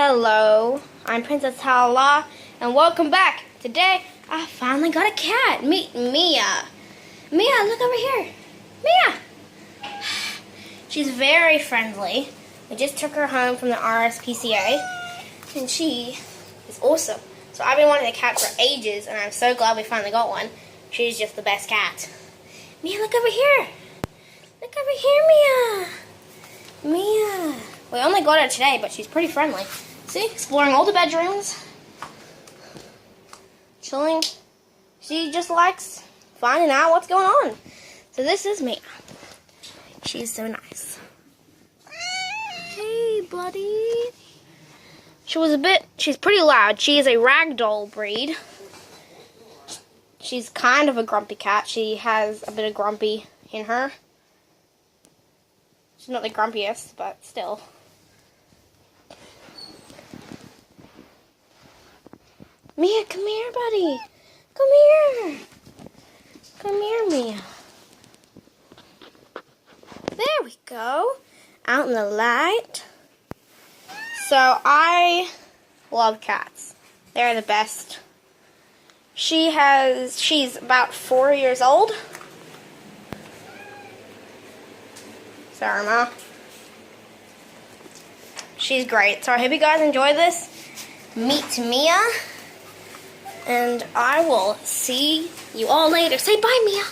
Hello, I'm Princess Hala, and welcome back. Today, I finally got a cat. Meet Mia. Mia, look over here. Mia! She's very friendly. We just took her home from the RSPCA, and she is awesome. So I've been wanting a cat for ages, and I'm so glad we finally got one. She's just the best cat. Mia, look over here. Look over here, Mia. Mia. We only got her today, but she's pretty friendly. See, exploring all the bedrooms. Chilling. She just likes finding out what's going on. So this is Mia. She's so nice. Hey, buddy. She's pretty loud. She is a ragdoll breed. She's kind of a grumpy cat. She has a bit of grumpy in her. She's not the grumpiest, but still. Mia, come here, buddy. Come here. Come here, Mia. There we go. Out in the light. So I love cats. They're the best. She's about 4 years old. Sorry, Ma. She's great. So I hope you guys enjoy this. Meet Mia. And I will see you all later. Say bye, Mia.